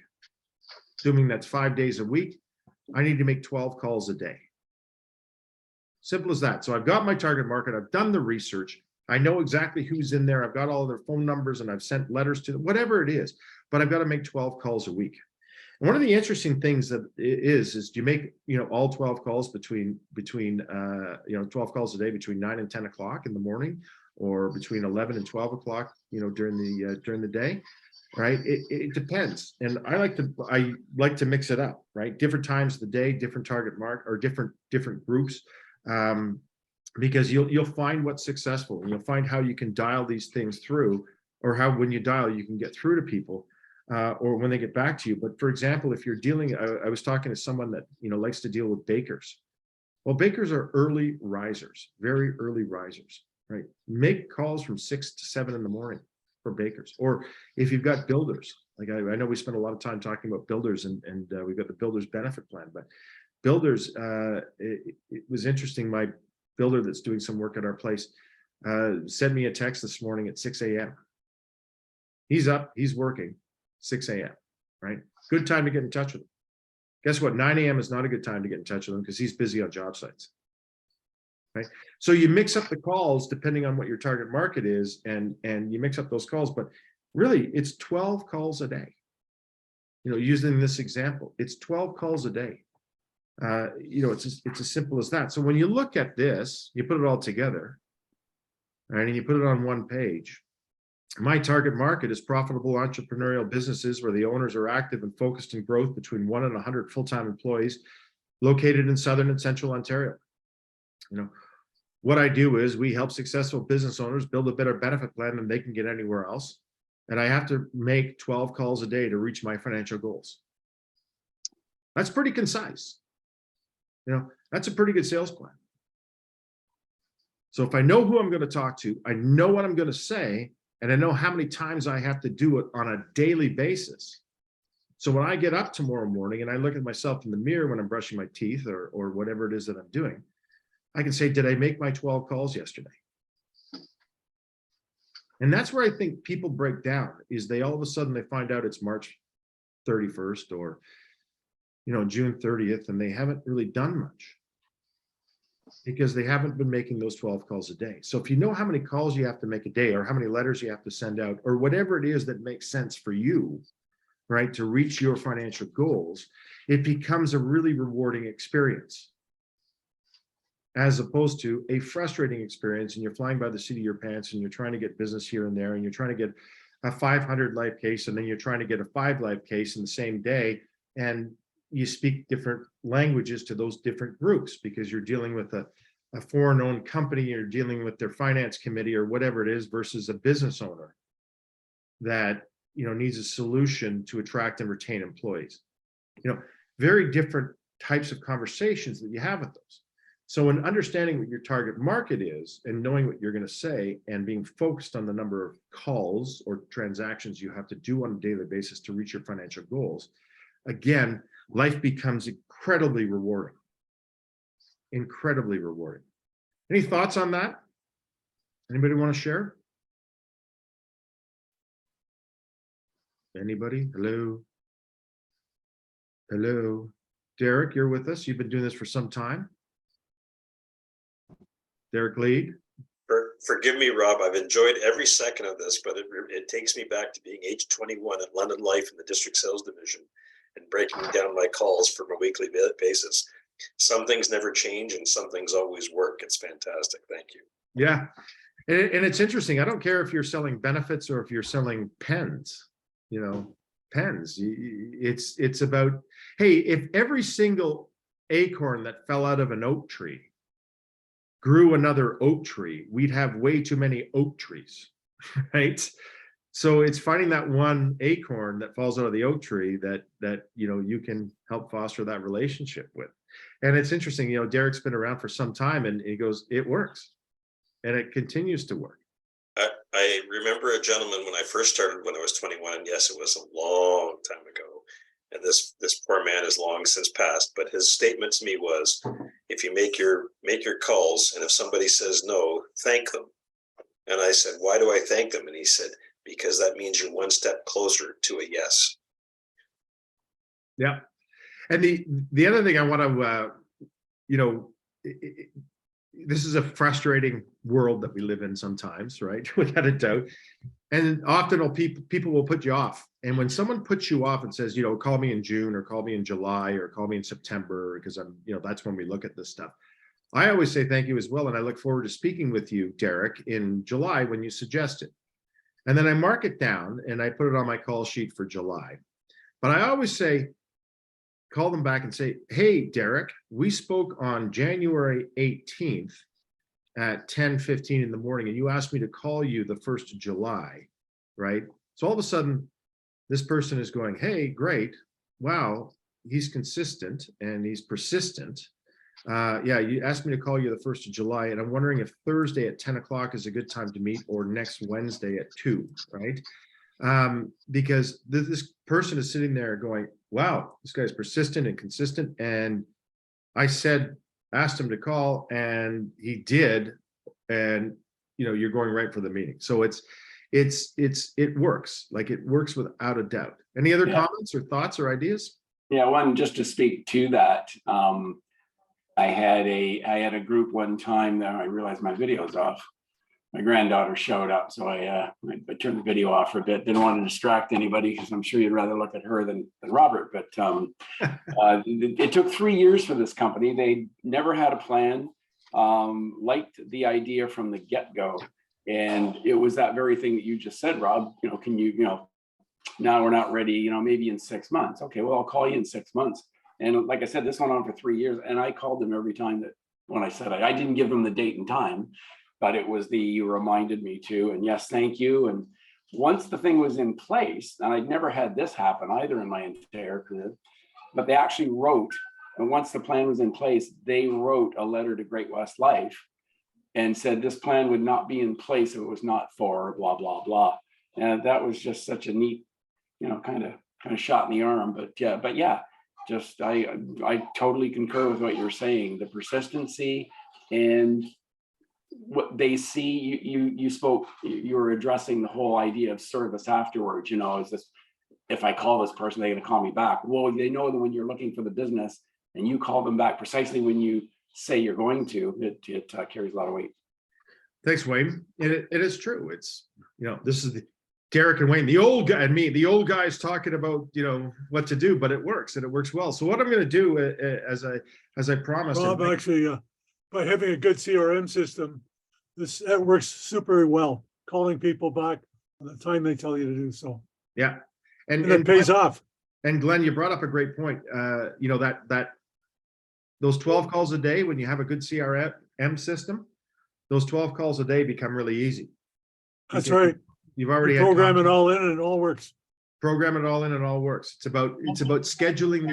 Assuming that's 5 days a week, I need to make 12 calls a day. Simple as that. So I've got my target market, I've done the research, I know exactly who's in there, I've got all their phone numbers, and I've sent letters to them, whatever it is, but I've got to make 12 calls a week. And one of the interesting things that is you make, all 12 calls between 12 calls a day between 9 and 10 o'clock in the morning, or between 11 and 12 o'clock, during the day, right? It depends. And I like to mix it up, right? Different times of the day, different target market, or different groups, because you'll find what's successful, and you'll find how you can dial these things through, or how when you dial, you can get through to people. Or when they get back to you. But for example, if you're dealing, I was talking to someone that likes to deal with bakers. Well, bakers are early risers, very early risers, right? Make calls from 6 to 7 in the morning for bakers. Or if you've got builders, like I know we spend a lot of time talking about builders, and we've got the builders benefit plan, but builders, it was interesting. My builder that's doing some work at our place sent me a text this morning at 6 a.m. He's up, he's working. 6 a.m. right? Good time to get in touch with him. Guess what? 9 a.m. is not a good time to get in touch with him because he's busy on job sites, right? So you mix up the calls depending on what your target market is, and you mix up those calls, but really it's 12 calls a day. Using this example, it's 12 calls a day. It's as simple as that. So when you look at this, you put it all together, right, and you put it on one page. My target market is profitable entrepreneurial businesses where the owners are active and focused in growth between 1 and 100 full-time employees located in Southern and Central Ontario. What I do is we help successful business owners build a better benefit plan than they can get anywhere else. And I have to make 12 calls a day to reach my financial goals. That's pretty concise. That's a pretty good sales plan. So if I know who I'm going to talk to, I know what I'm going to say, and I know how many times I have to do it on a daily basis. So when I get up tomorrow morning and I look at myself in the mirror when I'm brushing my teeth or whatever it is that I'm doing, I can say, did I make my 12 calls yesterday? And that's where I think people break down, is they all of a sudden they find out it's March 31st or June 30th, and they haven't really done much because they haven't been making those 12 calls a day. So if you know how many calls you have to make a day, or how many letters you have to send out, or whatever it is that makes sense for you, right, to reach your financial goals, it becomes a really rewarding experience, as opposed to a frustrating experience, and you're flying by the seat of your pants, and you're trying to get business here and there, and you're trying to get a 500 life case, and then you're trying to get a 5 life case in the same day, and you speak different languages to those different groups because you're dealing with a foreign-owned company, you're dealing with their finance committee or whatever it is, versus a business owner that needs a solution to attract and retain employees. Very different types of conversations that you have with those. So in understanding what your target market is and knowing what you're going to say and being focused on the number of calls or transactions you have to do on a daily basis to reach your financial goals, again, life becomes incredibly rewarding. Incredibly rewarding. Any thoughts on that? Anybody want to share? Anybody? Hello? Hello? Derek, you're with us. You've been doing this for some time. Derek Lead. Forgive me, Rob. I've enjoyed every second of this, but it takes me back to being age 21 at London Life in the district sales division and breaking down my calls from a weekly basis. Some things never change and some things always work. It's fantastic. Thank you. Yeah. And it's interesting. I don't care if you're selling benefits or if you're selling pens, pens. It's about, hey, if every single acorn that fell out of an oak tree grew another oak tree, we'd have way too many oak trees, right? So it's finding that one acorn that falls out of the oak tree that you can help foster that relationship with. And it's interesting, Derek's been around for some time and he goes, it works. And it continues to work. I remember a gentleman when I first started when I was 21. Yes, it was a long time ago. And this poor man has long since passed. But his statement to me was, if you make your calls and if somebody says no, thank them. And I said, why do I thank them? And he said, because that means you're one step closer to a yes. Yeah. And the other thing I want to, this is a frustrating world that we live in sometimes, right? Without a doubt. And often people will put you off. And when someone puts you off and says, call me in June or call me in July or call me in September, because that's when we look at this stuff. I always say thank you as well. And I look forward to speaking with you, Derek, in July when you suggest it. And then I mark it down and I put it on my call sheet for July. But I always say, call them back and say, hey, Derek, we spoke on January 18th at 10:15 in the morning, and you asked me to call you the 1st of July, right? So all of a sudden, this person is going, hey, great. Wow, he's consistent and he's persistent. Yeah, you asked me to call you the 1st of July, and I'm wondering if Thursday at 10 o'clock is a good time to meet or next Wednesday at 2, right? Because this person is sitting there going, wow, this guy's persistent and consistent. And I asked him to call and he did. And, you're going right for the meeting. So it works. Like it works without a doubt. Any other comments or thoughts or ideas? Yeah, one, just to speak to that. I had a group one time that I realized my video's off. My granddaughter showed up, so I turned the video off for a bit. Didn't want to distract anybody because I'm sure you'd rather look at her than Robert. But it took 3 years for this company. They never had a plan. Liked the idea from the get-go, and it was that very thing that you just said, Rob. Can you, now we're not ready. Maybe in 6 months. Okay, well, I'll call you in 6 months. And like I said, this went on for 3 years, and I called them every time that when I said I didn't give them the date and time. But it was you reminded me to, and yes, thank you. And once the thing was in place, and I'd never had this happen either in my entire career, but they actually wrote, and once the plan was in place, they wrote a letter to Great West Life and said this plan would not be in place if it was not for blah, blah, blah. And that was just such a neat, kind of shot in the arm. But yeah, just I totally concur with what you're saying, the persistency and what they see. You were addressing the whole idea of service afterwards. Is this, if I call this person, they're going to call me back? Well, they know that when you're looking for the business and you call them back precisely when you say you're going to, it carries a lot of weight. Thanks, Wayne. It is true. It's, this is the Derek and Wayne, the old guy and me, the old guys talking about, what to do, but it works and it works well. So what I'm going to do as I promised. Rob, actually, by having a good CRM system, that works super well, calling people back on the time they tell you to do so. Yeah. And it pays off. And Glenn, you brought up a great point. That those 12 calls a day, when you have a good CRM system, those 12 calls a day become really easy. That's right. You've already program it all in and it all works. Program it all in and it all works. It's about scheduling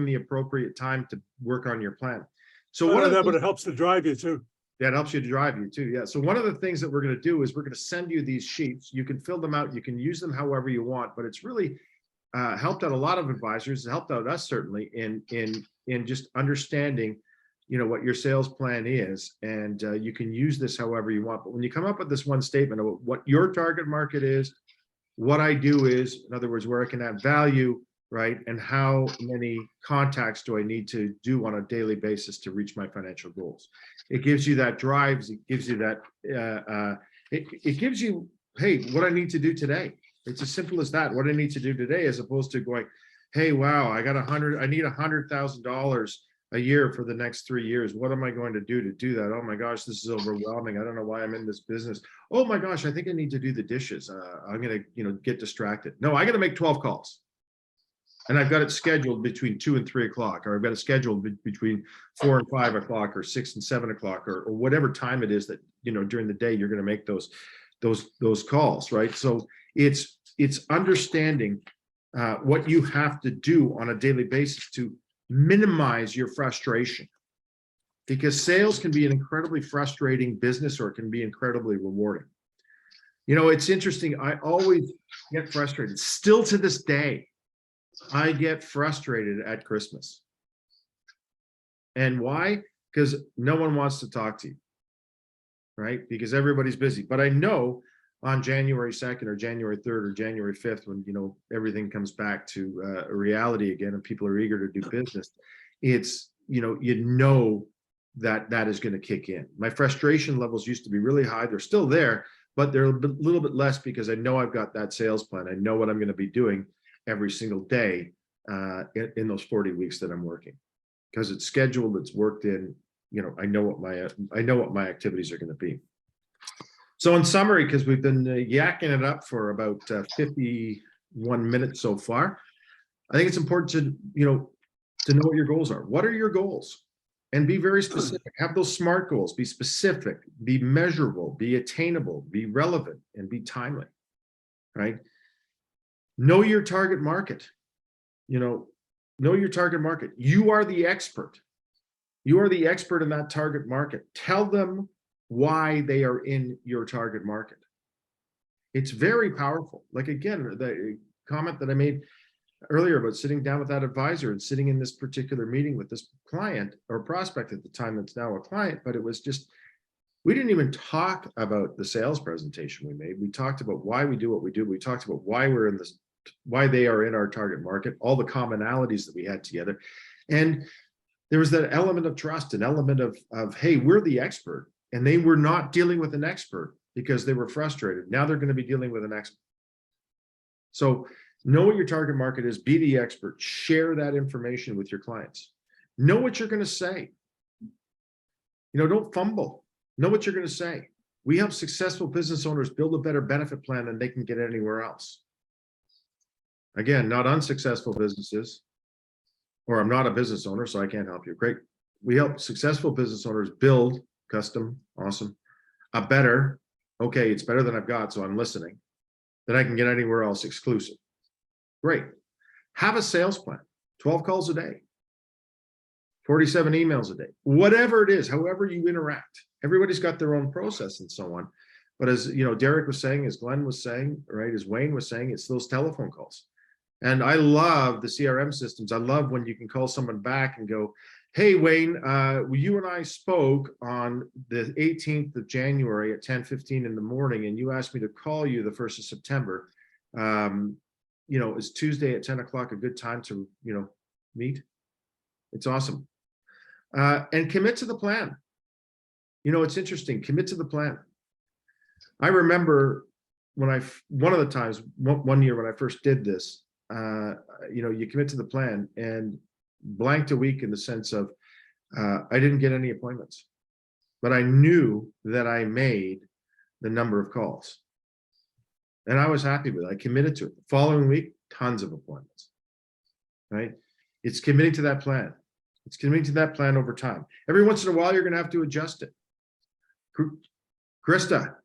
the appropriate time to work on your plan. So one of that, but it helps to drive you too. That helps you to drive you too. Yeah. So one of the things that we're going to do is we're going to send you these sheets. You can fill them out. You can use them however you want, but it's really helped out a lot of advisors. It helped out us certainly in just understanding, what your sales plan is, and you can use this however you want. But when you come up with this one statement of what your target market is, what I do is, in other words, where I can add value, right? And how many contacts do I need to do on a daily basis to reach my financial goals? It gives you that drive. It gives you that, it gives you, hey, what I need to do today. It's as simple as that. What I need to do today, as opposed to going, hey, wow, I need $100,000 a year for the next 3 years. What am I going to do that? Oh my gosh, this is overwhelming. I don't know why I'm in this business. Oh my gosh, I think I need to do the dishes. I'm gonna, get distracted. No, I got to make 12 calls. And I've got it scheduled between 2 and 3 o'clock, or I've got it scheduled between 4 and 5 o'clock, or 6 and 7 o'clock, or whatever time it is that, during the day, you're going to make those calls, right? So it's understanding what you have to do on a daily basis to minimize your frustration, because sales can be an incredibly frustrating business, or it can be incredibly rewarding. It's interesting. I always get frustrated. Still to this day, I get frustrated at Christmas. And why? Because no one wants to talk to you, right? Because everybody's busy. But I know on January 2nd or January 3rd or January 5th, when, everything comes back to reality again and people are eager to do business, it's, that is going to kick in. My frustration levels used to be really high. They're still there, but they're a little bit less, because I know I've got that sales plan. I know what I'm going to be doing every single day in those 40 weeks that I'm working, because it's scheduled, it's worked in. I know what my activities are going to be. So in summary, because we've been yakking it up for about 51 minutes so far, I think it's important to know what your goals are. What are your goals? And be very specific. Have those SMART goals. Be specific, be measurable, be attainable, be relevant, and be timely, right? Know your target market. Know your target market. You are the expert. You are the expert in that target market. Tell them why they are in your target market. It's very powerful. Like, again, the comment that I made earlier about sitting down with that advisor and sitting in this particular meeting with this client or prospect at the time that's now a client, but it was just, we didn't even talk about the sales presentation we made. We talked about why we do what we do. We talked about why we're in this, why they are in our target market, all the commonalities that we had together. And there was that element of trust, an element of, hey, we're the expert. And they were not dealing with an expert because they were frustrated. Now they're going to be dealing with an expert. So know what your target market is, be the expert, share that information with your clients. Know what you're going to say. Don't fumble. Know what you're going to say. We help successful business owners build a better benefit plan than they can get anywhere else. Again, not unsuccessful businesses, or I'm not a business owner, so I can't help you. Great. We help successful business owners build custom, awesome, a better, okay, it's better than I've got, so I'm listening, that I can get anywhere else, exclusive. Great. Have a sales plan, 12 calls a day, 47 emails a day, whatever it is, however you interact. Everybody's got their own process and so on. But as Derek was saying, as Glenn was saying, right, as Wayne was saying, it's those telephone calls. And I love the CRM systems. I love when you can call someone back and go, hey, Wayne, you and I spoke on the 18th of January at 10:15 in the morning, and you asked me to call you the 1st of September. Is Tuesday at 10 o'clock a good time to, meet? It's awesome. And commit to the plan. It's interesting, commit to the plan. I remember one of the times, one year when I first did this, you commit to the plan and blanked a week in the sense of I didn't get any appointments, but I knew that I made the number of calls and I was happy with it. I committed to it. The following week, tons of appointments, right? It's committing to that plan. It's committing to that plan over time. Every once in a while, you're going to have to adjust it. Krista.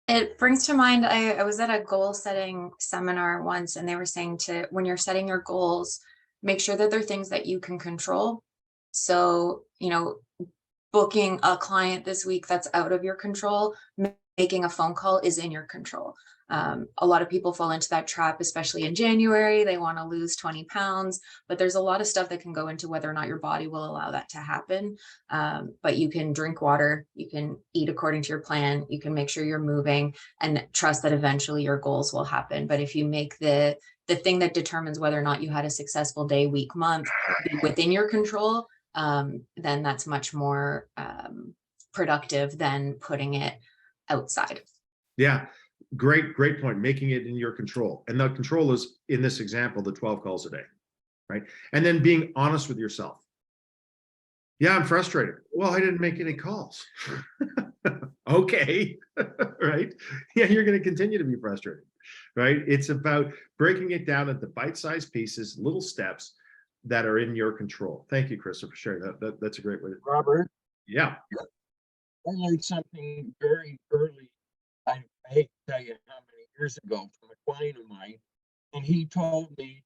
It brings to mind, I was at a goal setting seminar once, and they were saying when you're setting your goals, make sure that they're things that you can control. So, booking a client this week that's out of your control, making a phone call is in your control. A lot of people fall into that trap, especially in January. They want to lose 20 pounds, but there's a lot of stuff that can go into whether or not your body will allow that to happen. But you can drink water, you can eat according to your plan, you can make sure you're moving and trust that eventually your goals will happen. But if you make the thing that determines whether or not you had a successful day, week, month be within your control, then that's much more productive than putting it outside. Yeah, great point. Making it in your control. And the control is, in this example, the 12 calls a day, right? And then being honest with yourself. Yeah, I'm frustrated. Well, I didn't make any calls. Okay, right? Yeah, you're going to continue to be frustrated, right? It's about breaking it down into bite-sized pieces, little steps that are in your control. Thank you, Krista, for sharing that. That's a great way. Robert, Yeah. I learned something very early. I hate to tell you how many years ago from a client of mine, and he told me,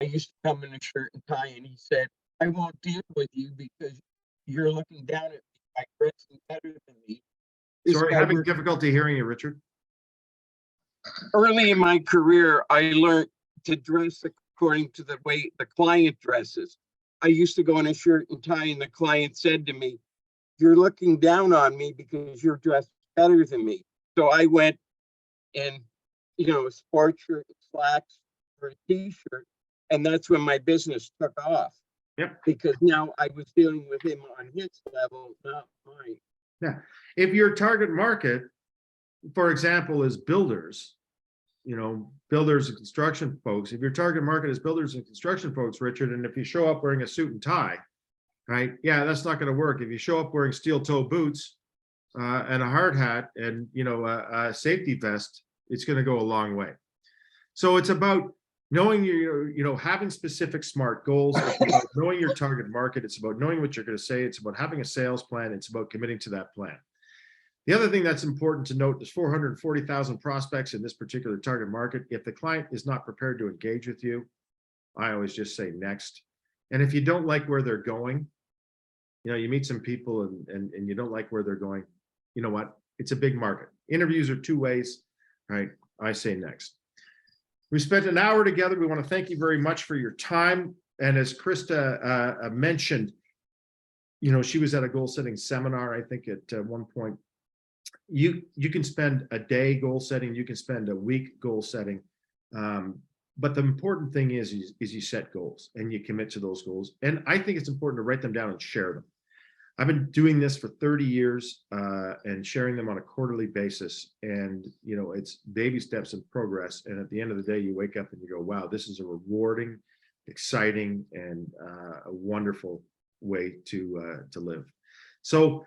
I used to come in a shirt and tie, and he said, I won't deal with you because you're looking down at me by dressing better than me. Sorry, having difficulty hearing you, Richard. Early in my career, I learned to dress according to the way the client dresses. I used to go in a shirt and tie, and the client said to me, you're looking down on me because you're dressed better than me. So I went in, a sports shirt, slacks, or a t-shirt, and that's when my business took off. Yep. Because now I was dealing with him on his level, not mine. Yeah. If your target market, for example, is builders, builders and construction folks, if your target market is builders and construction folks, Richard, and if you show up wearing a suit and tie, right? Yeah, that's not going to work. If you show up wearing steel toe boots and a hard hat and, a safety vest, it's going to go a long way. So it's about knowing having specific SMART goals. It's about knowing your target market. It's about knowing what you're going to say. It's about having a sales plan. It's about committing to that plan. The other thing that's important to note, there's 440,000 prospects in this particular target market. If the client is not prepared to engage with you, I always just say next. And if you don't like where they're going, you meet some people and you don't like where they're going, you know what? It's a big market. Interviews are two ways, right? I say next. We spent an hour together. We want to thank you very much for your time. And as Krista mentioned, she was at a goal setting seminar, I think at one point. You can spend a day goal setting, you can spend a week goal setting. But the important thing is you set goals and you commit to those goals. And I think it's important to write them down and share them. I've been doing this for 30 years and sharing them on a quarterly basis. And, it's baby steps in progress. And at the end of the day, you wake up and you go, wow, this is a rewarding, exciting, and a wonderful way to live. So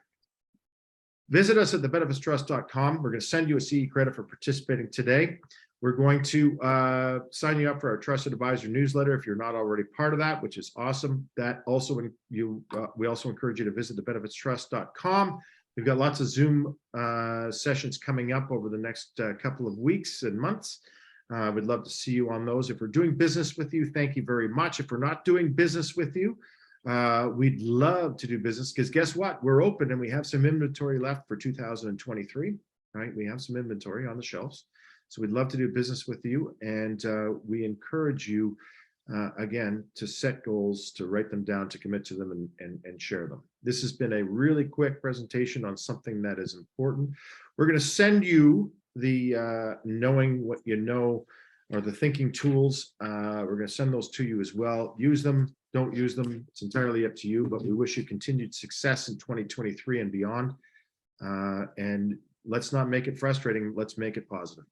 visit us at thebenefitstrust.com. We're going to send you a CE credit for participating today. We're going to sign you up for our Trusted Advisor newsletter if you're not already part of that, which is awesome. That also, we also encourage you to visit thebenefitstrust.com. We've got lots of Zoom sessions coming up over the next couple of weeks and months. We'd love to see you on those. If we're doing business with you, thank you very much. If we're not doing business with you, we'd love to do business because guess what? We're open and we have some inventory left for 2023, right? We have some inventory on the shelves. So we'd love to do business with you. And we encourage you, again, to set goals, to write them down, to commit to them and share them. This has been a really quick presentation on something that is important. We're going to send you the knowing what you know, or the thinking tools. We're going to send those to you as well. Use them, don't use them. It's entirely up to you, but we wish you continued success in 2023 and beyond. And let's not make it frustrating. Let's make it positive.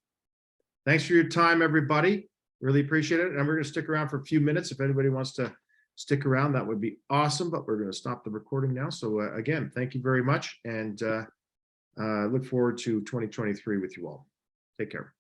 Thanks for your time, everybody. Really appreciate it. And we're going to stick around for a few minutes. If anybody wants to stick around, that would be awesome, but we're going to stop the recording now. So again, thank you very much. And look forward to 2023 with you all. Take care.